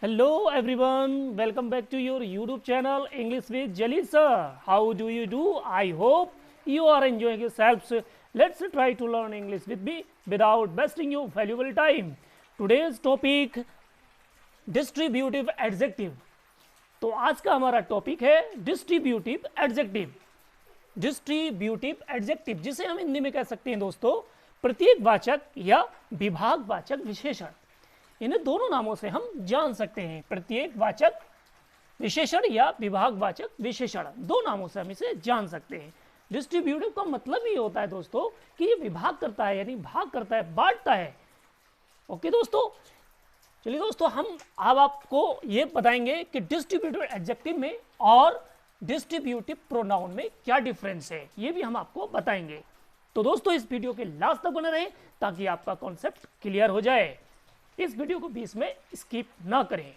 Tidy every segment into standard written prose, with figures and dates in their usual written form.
Hello everyone, welcome back to your YouTube channel English with Jalil sir. How do you do? I hope you are enjoying yourselves. Let's try to learn English with me without wasting your valuable time. Today's topic distributive adjective. तो आज का हमारा topic है distributive adjective. Distributive adjective जिसे हम हिंदी में कह सकते हैं दोस्तों प्रतीकवाचक या विभागवाचक विशेषण। इन्हें दोनों नामों से हम जान सकते हैं, प्रतीकवाचक विशेषण या विभागवाचक विशेषण, दो नामों से हम इसे जान सकते हैं। डिस्ट्रीब्यूटिव का मतलब ये होता है दोस्तों कि ये विभाग करता है, यानी भाग करता है, बांटता है। ओके दोस्तों, चलिए दोस्तों हम अब आपको ये बताएंगे कि डिस्ट्रीब्यूटिव एडजेक्टिव में और डिस्ट्रीब्यूटिव प्रोनाउन में क्या डिफरेंस है, ये भी हम आपको बताएंगे। तो दोस्तों इस वीडियो के लास्ट तक बने रहें ताकि आपका कॉन्सेप्ट क्लियर हो जाए। इस वीडियो को बीच में स्किप ना करें।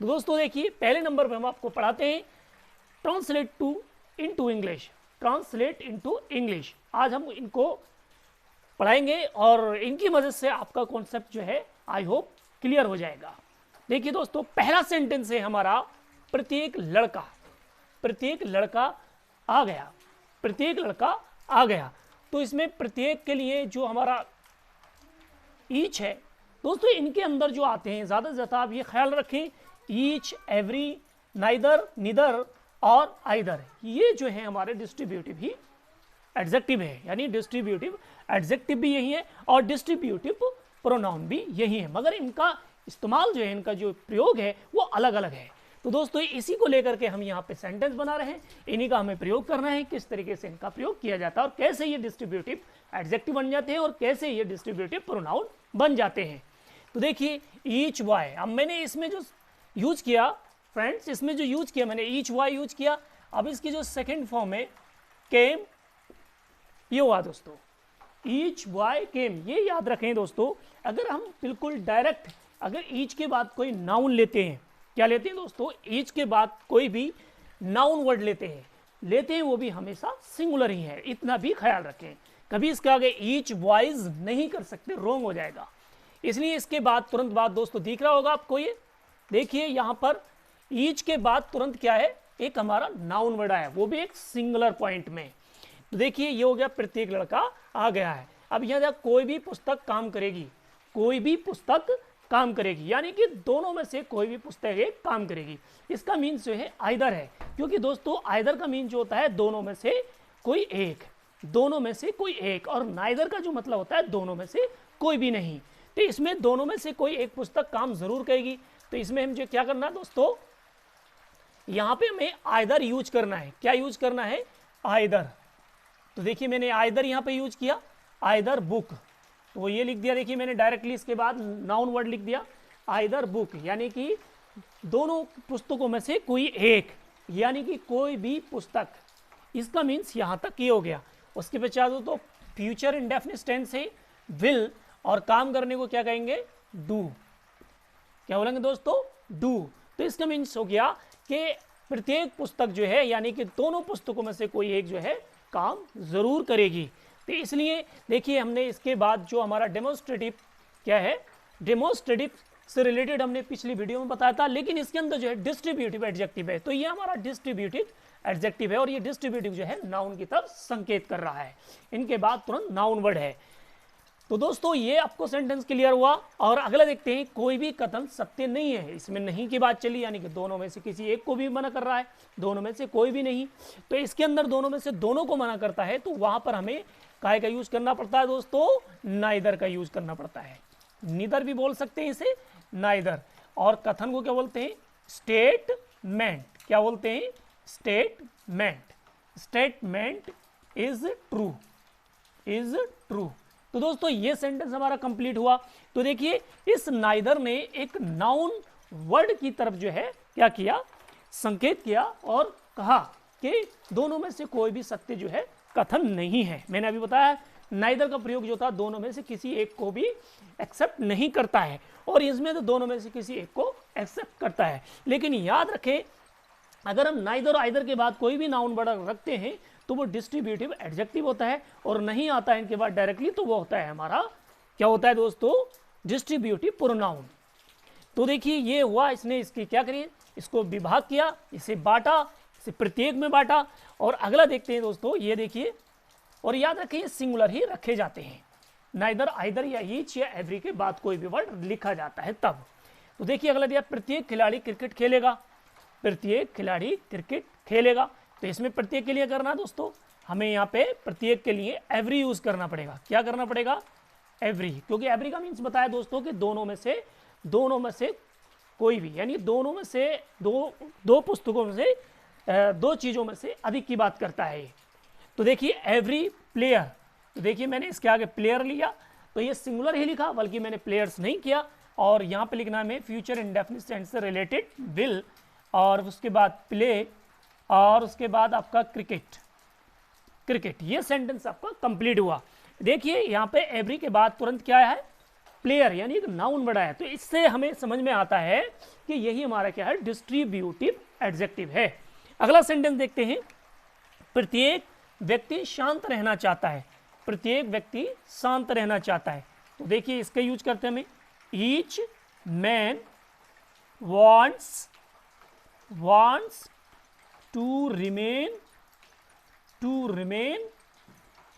तो दोस्तों देखिए, पहले नंबर पर हम आपको पढ़ाते हैं translate into English. Translate into English आज हम इनको पढ़ाएंगे और इनकी मदद से आपका कॉन्सेप्ट जो है आई होप क्लियर हो जाएगा। देखिए दोस्तों, पहला सेंटेंस है हमारा प्रत्येक लड़का। प्रत्येक लड़का आ गया। प्रत्येक लड़का आ गया। तो इसमें प्रत्येक के लिए जो हमारा ईच है दोस्तों, इनके अंदर जो आते हैं ज़्यादा से ज़्यादा आप ये ख्याल रखें, ईच, एवरी, नाइदर, निदर और आइदर, ये जो है हमारे डिस्ट्रीब्यूटिव ही एडजेक्टिव है, यानी डिस्ट्रीब्यूटिव एडजेक्टिव भी यही है और डिस्ट्रीब्यूटिव प्रोनाउन भी यही है, मगर इनका इस्तेमाल जो है, इनका जो प्रयोग है वो अलग अलग है। तो दोस्तों इसी को लेकर के हम यहाँ पे सेंटेंस बना रहे हैं, इन्हीं का हमें प्रयोग करना है, किस तरीके से इनका प्रयोग किया जाता है और कैसे ये डिस्ट्रीब्यूटिव एडजेक्टिव बन जाते हैं और कैसे ये डिस्ट्रीब्यूटिव प्रोनाउन बन जाते हैं। तो देखिए ईच वाई, अब मैंने इसमें जो यूज किया फ्रेंड्स, इसमें जो यूज किया मैंने ईच वाई यूज किया। अब इसकी जो सेकंड फॉर्म है केम, ये हुआ दोस्तों ईच वाई केम। ये याद रखें दोस्तों, अगर हम बिल्कुल डायरेक्ट अगर ईच के बाद कोई नाउन लेते हैं, क्या लेते हैं दोस्तों, ईच के बाद कोई भी नाउन वर्ड लेते हैं वो भी हमेशा सिंगुलर ही है, इतना भी ख्याल रखें। कभी इसके आगे ईच वाइज नहीं कर सकते, रॉन्ग हो जाएगा। इसलिए इसके बाद तुरंत बाद दोस्तों दिख रहा होगा आपको, ये देखिए यहाँ पर ईच के बाद तुरंत क्या है, एक हमारा नाउन वर्ड आया, वो भी एक सिंगुलर पॉइंट में। तो देखिए ये हो गया प्रत्येक लड़का आ गया है। अब यहाँ देखा कोई भी पुस्तक काम करेगी, कोई भी पुस्तक काम करेगी, यानी कि दोनों में से कोई भी पुस्तक एक काम करेगी। इसका मीन्स जो है आइदर है, क्योंकि दोस्तों आइदर का मीन जो होता है दोनों में से कोई एक, दोनों में से कोई एक, और नाइदर का जो मतलब होता है दोनों में से कोई भी नहीं। तो इसमें दोनों में से कोई एक पुस्तक काम जरूर करेगी। तो इसमें हम जो क्या करना है दोस्तों, यहाँ पे हमें आइदर यूज करना है। क्या यूज करना है, आइदर। तो देखिए मैंने आइदर यहाँ पे यूज किया, आइदर बुक, तो वो ये लिख दिया। देखिए मैंने डायरेक्टली इसके बाद नाउन वर्ड लिख दिया आइदर बुक, यानी कि दोनों पुस्तकों में से कोई एक, यानी कि कोई भी पुस्तक। इसका मीन्स यहाँ तक ये हो गया। उसके पश्चात तो फ्यूचर इंडेफिनिट टेंस है विल, और काम करने को क्या कहेंगे, डू। क्या बोलेंगे दोस्तों, डू। तो इसका मीन्स हो गया कि प्रत्येक पुस्तक जो है, यानी कि दोनों पुस्तकों में से कोई एक जो है काम जरूर करेगी। तो इसलिए देखिए हमने इसके बाद जो हमारा डेमोन्स्ट्रेटिव क्या है, डेमोन्स्ट्रेटिव से रिलेटेड हमने पिछली वीडियो में बताया था, लेकिन इसके अंदर जो है डिस्ट्रीब्यूटिव एडजेक्टिव है। तो ये हमारा डिस्ट्रीब्यूटिव एडजेक्टिव है और ये डिस्ट्रीब्यूटिव जो है नाउन की तरफ संकेत कर रहा है, इनके बाद तुरंत नाउन वर्ड है। तो दोस्तों ये आपको सेंटेंस क्लियर हुआ। और अगला देखते हैं, कोई भी कथन सत्य नहीं है। इसमें नहीं की बात चली, यानी कि दोनों में से किसी एक को भी मना कर रहा है, दोनों में से कोई भी नहीं। तो इसके अंदर दोनों में से दोनों को मना करता है, तो वहां पर हमें काय का यूज करना पड़ता है दोस्तों, नाइदर का यूज करना पड़ता है। नीदर भी बोल सकते हैं इसे, नाइदर। और कथन को क्या बोलते हैं, स्टेटमेंट। क्या बोलते हैं, statement. Statement is true, is true. तो दोस्तों ये सेंटेंस हमारा कंप्लीट हुआ। तो देखिए इस नाइदर ने एक नाउन वर्ड की तरफ जो है क्या किया, संकेत किया और कहा कि दोनों में से कोई भी सत्य जो है कथन नहीं है। मैंने अभी बताया नाइदर का प्रयोग जो था दोनों में से किसी एक को भी एक्सेप्ट नहीं करता है, और इसमें तो दोनों में से किसी एक को एक्सेप्ट करता है। लेकिन याद रखें, अगर हम नाइदर और आइदर के बाद कोई भी नाउन वर्ड रखते हैं तो वो डिस्ट्रीब्यूटिव एडजेक्टिव होता है, और नहीं आता है इनके बाद डायरेक्टली तो वो होता है हमारा, क्या होता है दोस्तों, डिस्ट्रीब्यूटिव प्रोनाउन। तो देखिए ये हुआ, इसने इसकी क्या करी, इसको विभाग किया, इसे बांटा, इसे प्रत्येक में बांटा। और अगला देखते हैं दोस्तों, ये देखिए, और याद रखिए सिंगुलर ही रखे जाते हैं, नाइदर, आइदर या ईच या एवरी के बाद कोई भी वर्ड लिखा जाता है तब। तो देखिए अगला दिया, प्रत्येक खिलाड़ी क्रिकेट खेलेगा, प्रत्येक खिलाड़ी क्रिकेट खेलेगा। तो इसमें प्रत्येक के लिए करना दोस्तों, हमें यहाँ पे प्रत्येक के लिए एवरी यूज करना पड़ेगा। क्या करना पड़ेगा, एवरी, क्योंकि एवरी का मीन्स बताया दोस्तों कि दोनों में से कोई भी, यानी दोनों में से दो पुस्तकों में से दो चीजों में से अधिक की बात करता है। तो देखिए एवरी प्लेयर, तो देखिए मैंने इसके आगे प्लेयर लिया, तो ये सिंगुलर ही लिखा, बल्कि मैंने प्लेयर्स नहीं किया। और यहाँ पे लिखना है फ्यूचर इंडेफिनिट टेंस से रिलेटेड विल, और उसके बाद प्ले, और उसके बाद आपका क्रिकेट। ये सेंटेंस आपका कंप्लीट हुआ। देखिए यहाँ पे एवरी के बाद तुरंत क्या है, प्लेयर, यानी एक नाउन वर्ड है। तो इससे हमें समझ में आता है कि यही हमारा क्या है, डिस्ट्रीब्यूटिव एडजेक्टिव है। अगला सेंटेंस देखते हैं, प्रत्येक व्यक्ति शांत रहना चाहता है, प्रत्येक व्यक्ति शांत रहना चाहता है। तो देखिए इसका यूज करते हैं हमें, each man wants to remain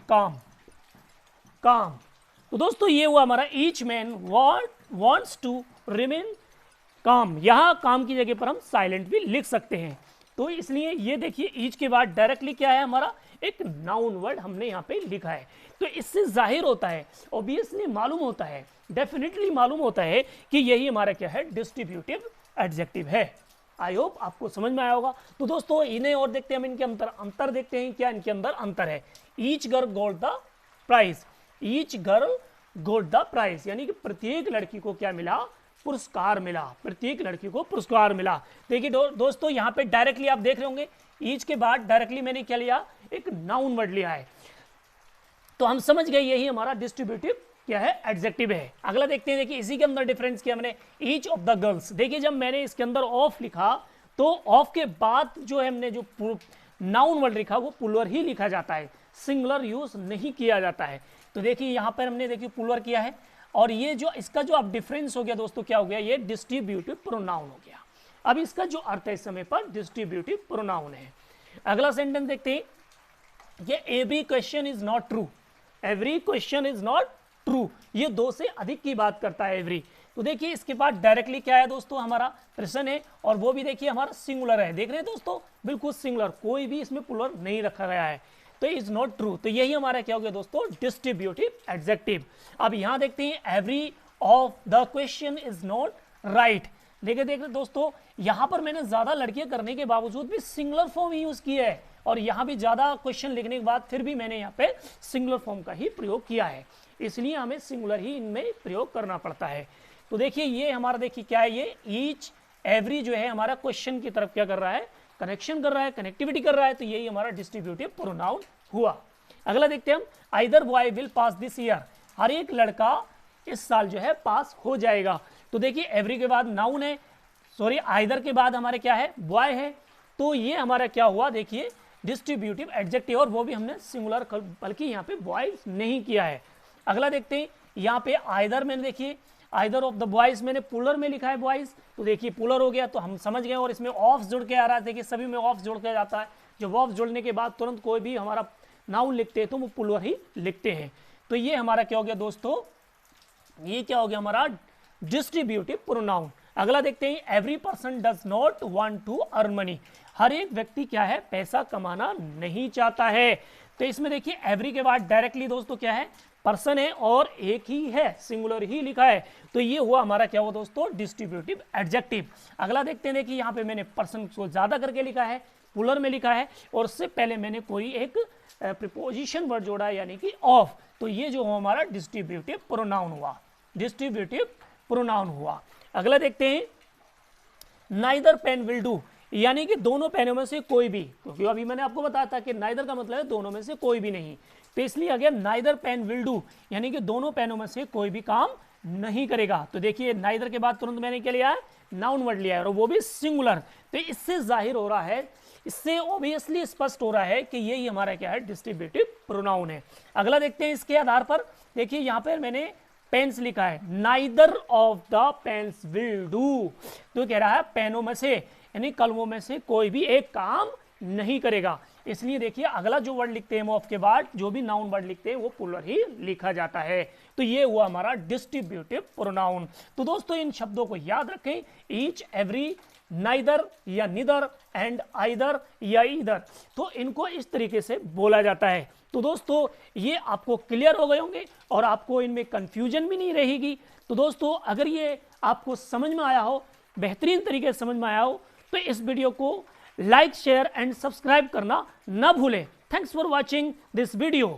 calm। तो दोस्तों ये हुआ हमारा each man wants to remain calm। यहां काम की जगह पर हम साइलेंट भी लिख सकते हैं। तो इसलिए ये देखिए ईच के बाद डायरेक्टली क्या है, हमारा एक नाउन वर्ड हमने यहाँ पे लिखा है। तो इससे जाहिर होता है, ऑब्वियसली मालूम होता है, डेफिनेटली मालूम होता है कि यही हमारा क्या है, डिस्ट्रीब्यूटिव एडजेक्टिव है। आई होप आपको समझ में आया होगा। तो दोस्तों इन्हें और देखते हैं हम, इनके अंतर देखते हैं, क्या इनके अंदर अंतर है। Each girl got the prize, each girl got the prize, यानी कि प्रत्येक लड़की को क्या मिला, पुरस्कार मिला, प्रत्येक लड़की को पुरस्कार मिला। देखिए दोस्तों यहाँ पे डायरेक्टली आप देख रहे होंगे, ईच के बाद डायरेक्टली मैंने क्या लिया, एक नाउन वर्ड लिया है। तो हम समझ गए यही हमारा डिस्ट्रीब्यूटिव क्या है, एडजेक्टिव है। अगला देखते हैं, देखिए इसी के अंदर डिफरेंस किया हमने, ईच ऑफ द गर्ल्स। देखिए जब मैंने इसके अंदर ऑफ लिखा, तो ऑफ के बाद जो है हमने जो नाउन वर्ड लिखा वो पुलर ही लिखा जाता है, सिंगुलर यूज नहीं किया जाता है। तो देखिए यहाँ पर हमने देखिए पुलर किया है, और ये जो इसका जो अब डिफरेंस हो गया दोस्तों, क्या हो गया, ये डिस्ट्रीब्यूटिव प्रोनाउन हो गया। अब इसका जो अर्थ है इस समय पर डिस्ट्रीब्यूटिव प्रोनाउन है। अगला सेंटेंस देखते हैं, ये every question is not true, every question is not true, ये दो से अधिक की बात करता है एवरी। तो देखिए इसके बाद डायरेक्टली क्या है दोस्तों, हमारा प्रश्न है, और वो भी देखिए हमारा सिंगुलर है। देख रहे हैं दोस्तों, बिल्कुल सिंगुलर, कोई भी इसमें प्लूरल नहीं रखा गया है। तो इज नॉट ट्रू, तो यही हमारा क्या हो गया दोस्तों, डिस्ट्रीब्यूटिव एडजेक्टिव। अब यहां देखते हैं, every of the question is not right. देखिए दोस्तों, यहां पर मैंने ज्यादा लड़कियां करने के बावजूद भी सिंगुलर फॉर्म यूज किया है, और यहां भी ज्यादा क्वेश्चन लिखने के बाद फिर भी मैंने यहाँ पे सिंगुलर फॉर्म का ही प्रयोग किया है, इसलिए हमें सिंगुलर ही इनमें प्रयोग करना पड़ता है। तो देखिए ये हमारा, देखिए क्या है, ये ईच एवरी जो है हमारा क्वेश्चन की तरफ क्या कर रहा है, कनेक्शन कर रहा है, कनेक्टिविटी कर रहा है। तो यही हमारा डिस्ट्रीब्यूटिव प्रोनाउन हुआ। अगला देखते हैं हम, either boy will pass this year, हर एक लड़का इस साल जो है पास हो जाएगा। तो देखिए एवरी के बाद नाउन है, सॉरी आइदर के बाद हमारे क्या है, बॉय है। तो ये हमारा क्या हुआ, देखिए डिस्ट्रीब्यूटिव एडजेक्टिव, और वो भी हमने सिंगुलर, बल्कि यहाँ पे बॉयज नहीं किया है। अगला देखते हैं, यहाँ पे आइदर मैंने देखिए, आइदर ऑफ द बॉयज मैंने पुलर में लिखा है बॉयज, तो देखिए पुलर हो गया, तो हम समझ गए। और इसमें ऑफ जुड़ के आ रहा है, देखिए सभी में ऑफ जुड़ के जाता है। जब ऑफ जुड़ने के बाद तुरंत कोई भी हमारा नाउन लिखते हैं तो वो पुलर ही लिखते हैं। तो ये हमारा क्या हो गया दोस्तों, ये क्या हो गया हमारा डिस्ट्रीब्यूटिव प्रोनाउन। अगला देखते हैं, every person does not want to earn money, हर एक व्यक्ति क्या है, पैसा कमाना नहीं चाहता है। तो इसमें देखिए एवरी के बाद डायरेक्टली दोस्तों क्या है, पर्सन है और एक ही है, सिंगुलर ही लिखा है। तो ये हुआ हमारा क्या हुआ दोस्तों, डिस्ट्रीब्यूटिव एडजेक्टिव। अगला देखते हैं, देखिए यहाँ पे मैंने पर्सन को ज्यादा करके लिखा है, पुलर में लिखा है, और उससे पहले मैंने कोई एक प्रीपोजिशन वर्ड जोड़ा है, यानी कि ऑफ। तो ये जो हुआ हमारा डिस्ट्रीब्यूटिव प्रोनाउन हुआ, डिस्ट्रीब्यूटिव प्रोनाउन हुआ। अगला देखते हैं, नाइदर पेन विल डू, यानी कि दोनों पेनों में से कोई भी, क्योंकि अभी मैंने आपको बताया था कि नाइदर का मतलब है दोनों में से कोई भी नहीं। तो इसलिए अगर नाइदर पेन विल डू, यानी कि दोनों पेनों में से कोई भी काम नहीं करेगा। तो देखिए नाइदर के बाद तुरंत मैंने क्या लिया है, नाउन वर्ड लिया है, और वो भी सिंगुलर। तो इससे जाहिर हो रहा है, इससे ऑब्वियसली स्पष्ट हो रहा है कि यही हमारा क्या है, डिस्ट्रीब्यूटिव प्रोनाउन है। अगला देखते हैं, इसके आधार पर देखिए यहाँ पर मैंने पेन्स लिखा है, neither of the pens will do, तो कह रहा है पेनों में से यानी कलमों में से कोई भी एक काम नहीं करेगा। इसलिए देखिए अगला जो वर्ड लिखते हैं हम ऑफ के बाद जो भी नाउन वर्ड लिखते हैं वो प्लूरल ही लिखा जाता है। तो ये हुआ हमारा डिस्ट्रीब्यूटिव प्रोनाउन। तो दोस्तों इन शब्दों को याद रखें, ईच, एवरी, नाइदर या निदर एंड आइदर या ईदर, तो इनको इस तरीके से बोला जाता है। तो दोस्तों ये आपको क्लियर हो गए होंगे और आपको इनमें कंफ्यूजन भी नहीं रहेगी। तो दोस्तों अगर ये आपको समझ में आया हो, बेहतरीन तरीके से समझ में आया हो, तो इस वीडियो को लाइक, शेयर एंड सब्सक्राइब करना ना भूलें। Thanks for watching this video.